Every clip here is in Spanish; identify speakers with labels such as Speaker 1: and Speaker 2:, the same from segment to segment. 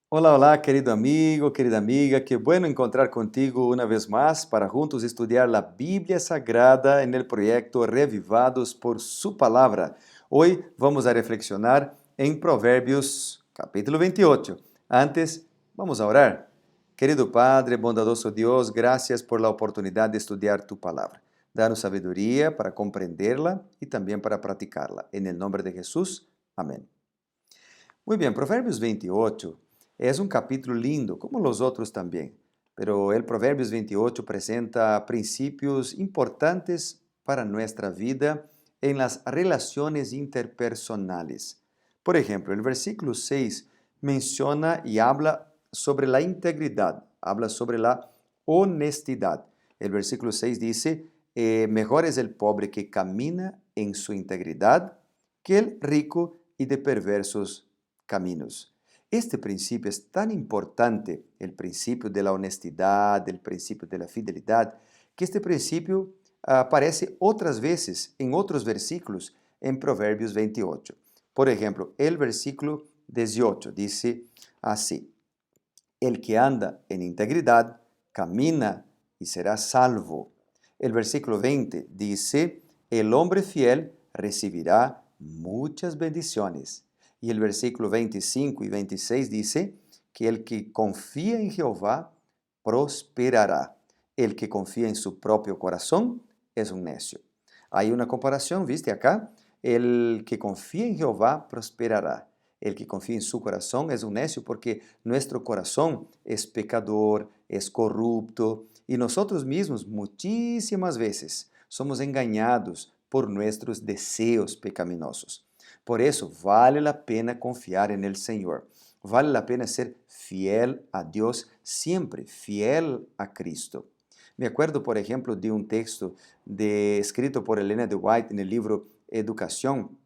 Speaker 1: Olá, olá, querido amigo, querida amiga, qué bueno encontrar contigo una vez más para juntos estudiar la Biblia Sagrada en el proyecto Revivados por Su Palabra. Hoy vamos a reflexionar en Proverbios capítulo 28. Antes, vamos a orar. Querido Padre, bondadoso Dios, gracias por la oportunidad de estudiar tu palabra. Danos sabiduría para comprenderla y también para practicarla. En el nombre de Jesús, amén. Muy bien, Proverbios 28 es un capítulo lindo, como los otros también, pero el Proverbios 28 presenta principios importantes para nuestra vida en las relaciones interpersonales. Por ejemplo, el versículo 6 menciona y habla sobre la integridad, habla sobre la honestidad. El versículo 6 dice, mejor es el pobre que camina en su integridad que el rico y de perversos caminos. Este principio es tan importante, el principio de la honestidad, el principio de la fidelidad, que este principio aparece otras veces en otros versículos en Proverbios 28. Por ejemplo, el versículo 18 dice así, el que anda en integridad camina y será salvo. El versículo 20 dice, el hombre fiel recibirá muchas bendiciones. Y el versículo 25 y 26 dice que el que confía en Jehová prosperará. El que confía en su propio corazón es un necio. Hay una comparación, ¿viste acá? El que confía en Jehová prosperará. El que confía en su corazón es un necio porque nuestro corazón es pecador, es corrupto y nosotros mismos muchísimas veces somos engañados por nuestros deseos pecaminosos. Por eso vale la pena confiar en el Señor. Vale la pena ser fiel a Dios siempre, fiel a Cristo. Me acuerdo, por ejemplo, de un texto escrito por Elena de White en el libro Educación,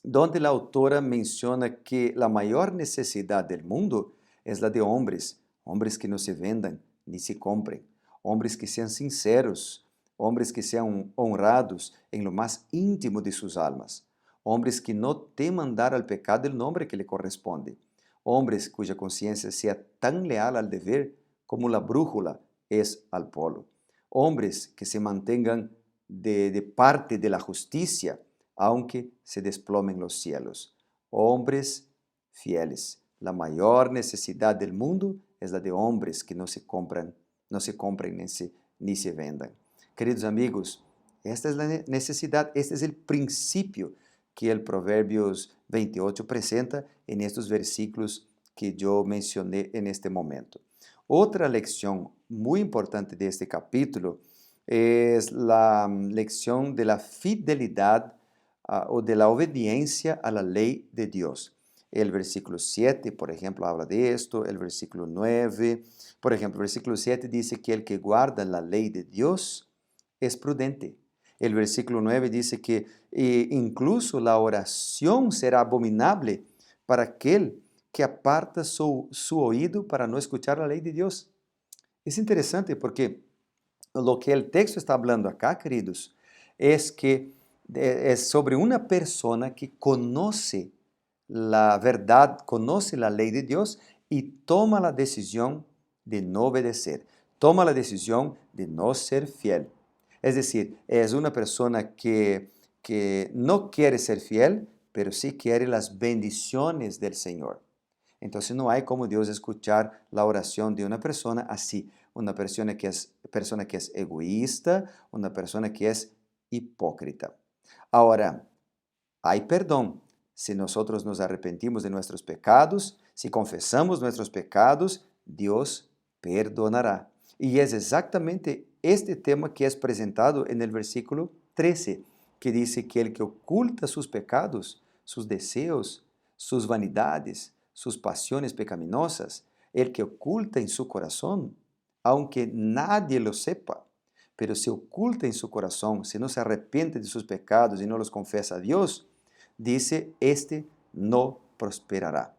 Speaker 1: donde la autora menciona que la mayor necesidad del mundo es la de hombres, hombres que no se vendan ni se compren, hombres que sean sinceros, hombres que sean honrados en lo más íntimo de sus almas, hombres que no teman dar al pecado el nombre que le corresponde, hombres cuya conciencia sea tan leal al deber como la brújula es al polo, hombres que se mantengan de parte de la justicia, aunque se desplomen los cielos. Hombres fieles. La mayor necesidad del mundo es la de hombres que no se compren ni se vendan. Queridos amigos, esta es la necesidad, este es el principio que el Proverbios 28 presenta en estos versículos que yo mencioné en este momento. Otra lección muy importante de este capítulo es la lección de la fidelidad o de la obediencia a la ley de Dios. El versículo 7, por ejemplo, habla de esto, el versículo 9, por ejemplo, el versículo 7 dice que el que guarda la ley de Dios es prudente. El versículo 9 dice que incluso la oración será abominable para aquel que aparta su oído para no escuchar la ley de Dios. Es interesante porque lo que el texto está hablando acá, queridos, es que es sobre una persona que conoce la verdad, conoce la ley de Dios y toma la decisión de no obedecer, toma la decisión de no ser fiel. Es decir, es una persona que no quiere ser fiel, pero sí quiere las bendiciones del Señor. Entonces no hay como Dios escuchar la oración de una persona así, una persona que es egoísta, una persona que es hipócrita. Ahora, hay perdón si nosotros nos arrepentimos de nuestros pecados, si confesamos nuestros pecados, Dios perdonará. Y es exactamente este tema que es presentado en el versículo 13, que dice que el que oculta sus pecados, sus deseos, sus vanidades, sus pasiones pecaminosas, el que oculta en su corazón, aunque nadie lo sepa, pero se oculta en su corazón, si no se arrepiente de sus pecados y no los confesa a Dios, dice, este no prosperará.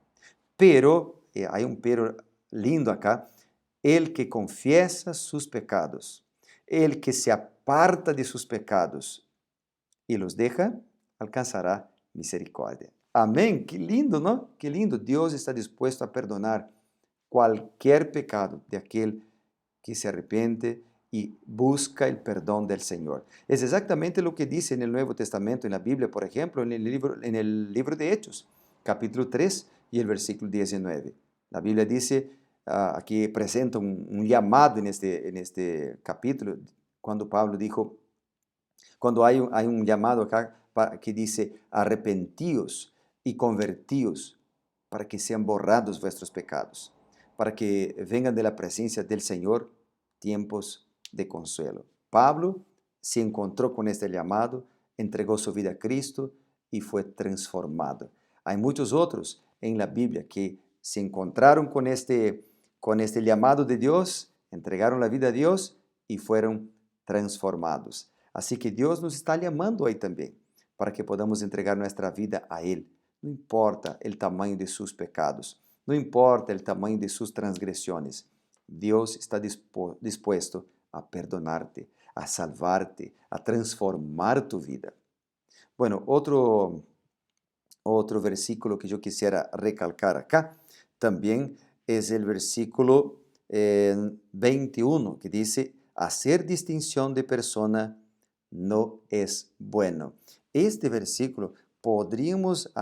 Speaker 1: Pero, hay un pero lindo acá, el que confiesa sus pecados, el que se aparta de sus pecados y los deja, alcanzará misericordia. Amén. Qué lindo, ¿no? Qué lindo. Dios está dispuesto a perdonar cualquier pecado de aquel que se arrepiente y busca el perdón del Señor. Es exactamente lo que dice en el Nuevo Testamento, en la Biblia, por ejemplo, en el libro de Hechos, capítulo 3 y el versículo 19. La Biblia dice, aquí presenta un llamado en este capítulo, cuando Pablo dijo, cuando hay un llamado acá que dice, arrepentíos y convertíos para que sean borrados vuestros pecados, para que vengan de la presencia del Señor tiempos de consuelo. Pablo se encontró con este llamado, entregó su vida a Cristo y fue transformado. Hay muchos otros en la Biblia que se encontraron con este llamado de Dios, entregaron la vida a Dios y fueron transformados. Así que Dios nos está llamando ahí también, para que podamos entregar nuestra vida a Él. No importa el tamaño de sus pecados, no importa el tamaño de sus transgresiones. Dios está dispuesto a perdonarte, a salvarte, a transformar tu vida. Bueno, otro versículo que yo quisiera recalcar acá también es el versículo 21, que dice, hacer distinción de persona no es bueno. Este versículo podríamos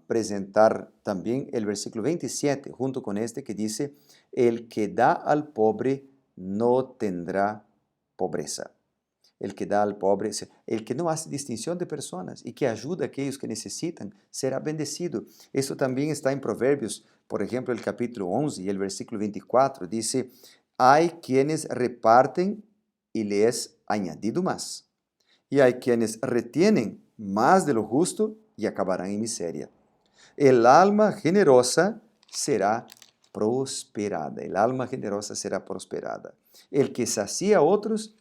Speaker 1: presentar también el versículo 27 junto con este que dice, el que da al pobre no tendrá pobreza. El que da al pobre, el que no hace distinción de personas y que ayuda a aquellos que necesitan, será bendecido. Esto también está en Proverbios, por ejemplo, el capítulo 11 y el versículo 24, dice, hay quienes reparten y les es añadido más, y hay quienes retienen más de lo justo y acabarán en miseria. El alma generosa será prosperada. El alma generosa será prosperada. El que sacia a otros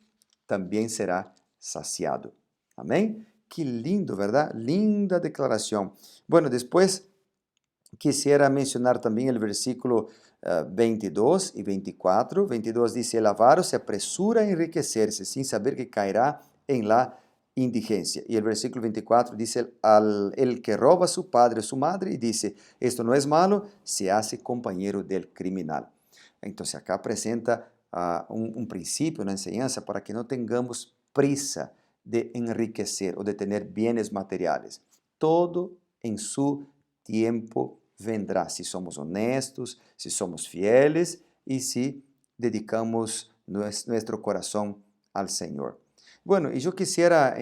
Speaker 1: también será saciado. Amén. Qué lindo, ¿verdad? Linda declaración. Bueno, después quisiera mencionar también el versículo 22 y 24. 22 dice, el avaro se apresura a enriquecerse sin saber que caerá en la indigencia. Y el versículo 24 dice, el que roba a su padre o su madre y dice, esto no es malo, se hace compañero del criminal. Entonces acá presenta un principio, una enseñanza para que no tengamos prisa de enriquecer o de tener bienes materiales. Todo en su tiempo vendrá, si somos honestos, si somos fieles y si dedicamos nuestro corazón al Señor. Bueno, y yo quisiera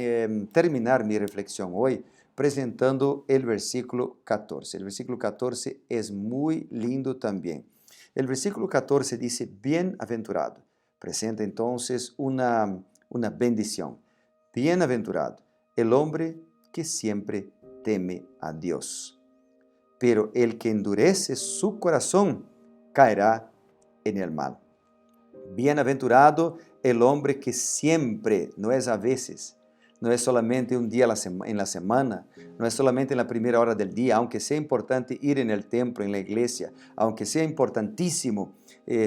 Speaker 1: terminar mi reflexión hoy presentando el versículo 14. El versículo 14 es muy lindo también. El versículo 14 dice, bienaventurado. Presenta entonces una bendición. Bienaventurado el hombre que siempre teme a Dios. Pero el que endurece su corazón caerá en el mal. Bienaventurado el hombre que siempre, no es a veces, no es solamente un día en la semana, no es solamente en la primera hora del día, aunque sea importante ir en el templo, en la iglesia, aunque sea importantísimo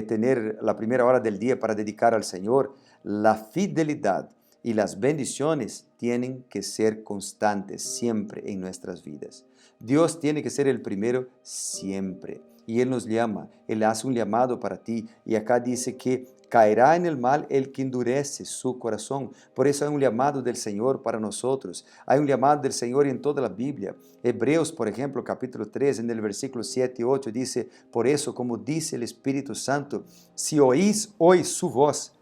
Speaker 1: tener la primera hora del día para dedicar al Señor, la fidelidad y las bendiciones tienen que ser constantes siempre en nuestras vidas. Dios tiene que ser el primero siempre. Y Él nos llama, Él hace un llamado para ti. Y acá dice que caerá en el mal el que endurece su corazón. Por eso hay un llamado del Señor para nosotros. Hay un llamado del Señor en toda la Biblia. Hebreos, por ejemplo, capítulo 3, en el versículo 7 y 8, dice, por eso, como dice el Espíritu Santo, si oís hoy su voz,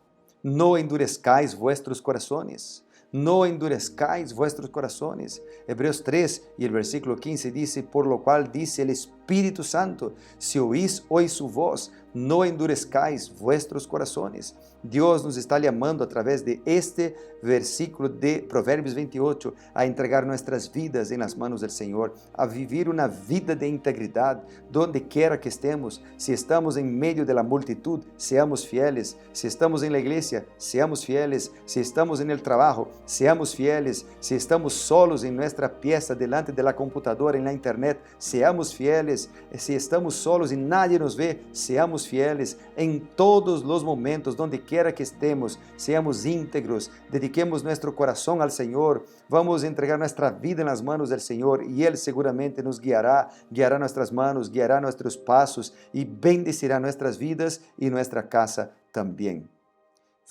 Speaker 1: no endurezcáis vuestros corazones. No endurezcáis vuestros corazones. Hebreos 3 y el versículo 15 dice, por lo cual dice el Espíritu Santo, si oís hoy su voz, no endurezcáis vuestros corazones. Dios nos está llamando a través de este versículo de Proverbios 28 a entregar nuestras vidas en las manos del Señor, a vivir una vida de integridad donde quiera que estemos. Si estamos en medio de la multitud, seamos fieles. Si estamos en la iglesia, seamos fieles. Si estamos en el trabajo, seamos fieles. Si estamos solos en nuestra pieza delante de la computadora, en la internet, seamos fieles. Si estamos solos y nadie nos ve, seamos seamos fieles en todos los momentos, donde quiera que estemos, seamos íntegros, dediquemos nuestro corazón al Señor, vamos a entregar nuestra vida en las manos del Señor y Él seguramente nos guiará, guiará nuestras manos, guiará nuestros pasos y bendecirá nuestras vidas y nuestra casa también.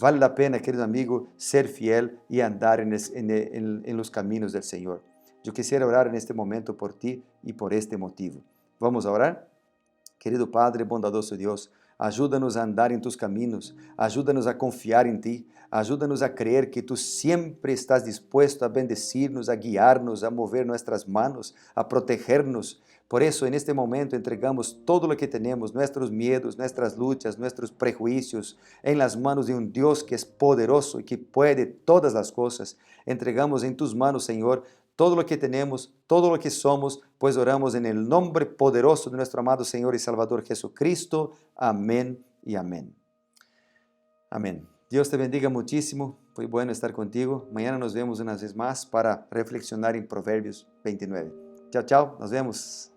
Speaker 1: Vale la pena, querido amigo, ser fiel y andar en los caminos del Señor. Yo quisiera orar en este momento por ti y por este motivo. ¿Vamos a orar? Querido Padre, bondadoso Dios, ayúdanos a andar en tus caminos, ayúdanos a confiar en ti, ayúdanos a creer que tú siempre estás dispuesto a bendecirnos, a guiarnos, a mover nuestras manos, a protegernos. Por eso, en este momento, entregamos todo lo que tenemos, nuestros miedos, nuestras luchas, nuestros prejuicios, en las manos de un Dios que es poderoso y que puede todas las cosas. Entregamos en tus manos, Señor, todo lo que tenemos, todo lo que somos, pues oramos en el nombre poderoso de nuestro amado Señor y Salvador Jesucristo. Amén y amén. Amén. Dios te bendiga muchísimo. Fue bueno estar contigo. Mañana nos vemos una vez más para reflexionar en Proverbios 29. Chao, chao. Nos vemos.